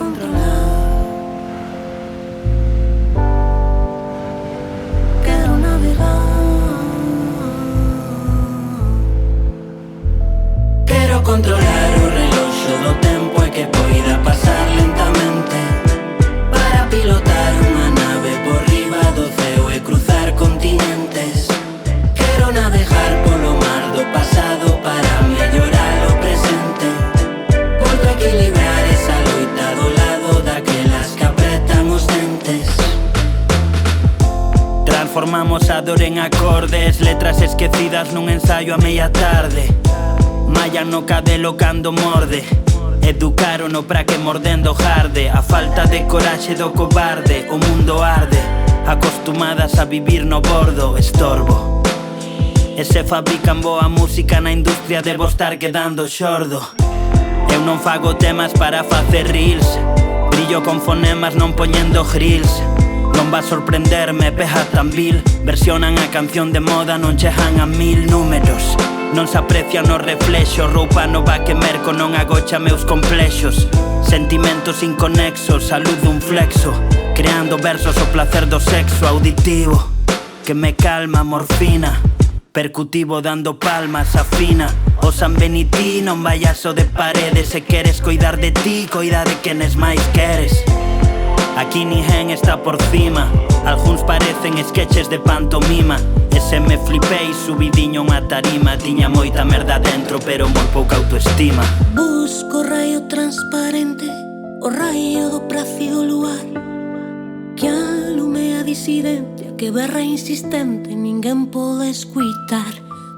controlar. Quero navegar. Quero controlar o reloxo do tempo e que poida pasar lentamente, para pilotar unha nave por riba do ceo e cruzar continentes. Quero navegar polo mar do pasado para mellorar o presente. Volto a equilibrar esa loita do lado daquelas que apretan os dentes. Transformamos a dor en acordes, letras esquecidas nun ensaio a meia tarde. Mallan no cadelo cando morde, educarono pra que mordendo jarde. A falta de coraxe do cobarde, o mundo arde. Acostumadas a vivir no bordo, estorbo. E se fabrican boa música na industria, debo estar quedando xordo. Eu non fago temas para facer reels, brillo con fonemas non poñendo grills. Non va a sorprenderme, peja tan vil. Versionan a canción de moda, non chegan a 1000 números. Non se aprecian os reflexos, roupa no vaquemerco non agocha meus complexos. Sentimentos inconexos, salud dun flexo, creando versos o placer do sexo auditivo, que me calma, morfina. Percutivo dando palmas, afina. O San Benití non vayas o de paredes. Se queres coidar de ti, coida de quenes máis queres. Aquí ninguén está por cima, algúns parecen sketches de pantomima. E se me flipei subidiño unha tarima, tiña moita merda dentro pero moi pouca autoestima. Busco o raio transparente, o raio do plácido luar, que alumea disidente, que berra insistente, ninguén pode escuitar.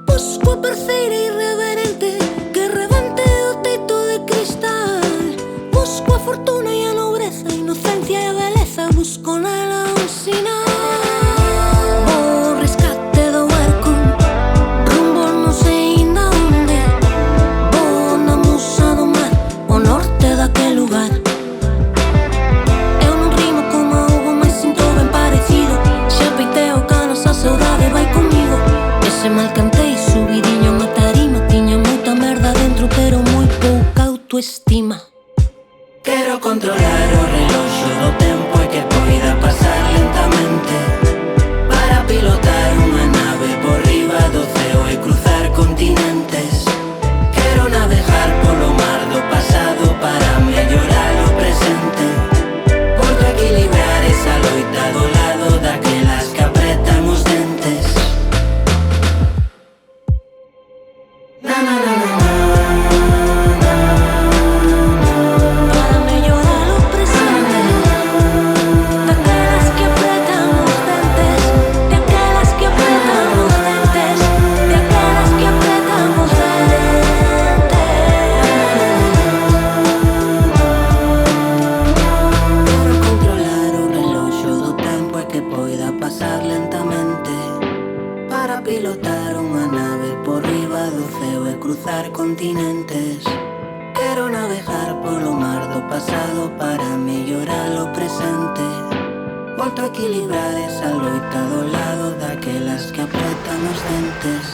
Busco a parceira irreverente, que rebente o teito de cristal. Busco a fortuna e a nobreza, a inocencia e a beleza, busco nela un sinal. O rescate do barco, rumbo non sei inda onde. Vou na musa do mar, o norte daquel lugar. Eu non rimo como Hugo, mas sinto ben parecido. Xa peitei o cano, a saudade vai comigo. Ese mal cantei, subidiño unha tarima, tiña moita merda dentro pero moi pouca autoestima. Quero controlar o reloxo do tempo e que poida pasar lentamente, para pilotar unha nave por riba do ceo e cruzar continentes. Quero navegar polo mar do pasado para mellorar o presente. Volto a equilibrar esa loita do lado daquelas que apretan os dentes. Na na na na na. Pasar lentamente, para pilotar unha nave por riba do ceo e cruzar continentes. Quero navegar polo mar do pasado para mellorar o presente. Volto a equilibrar esa loita do lado daquelas que apretan os dentes.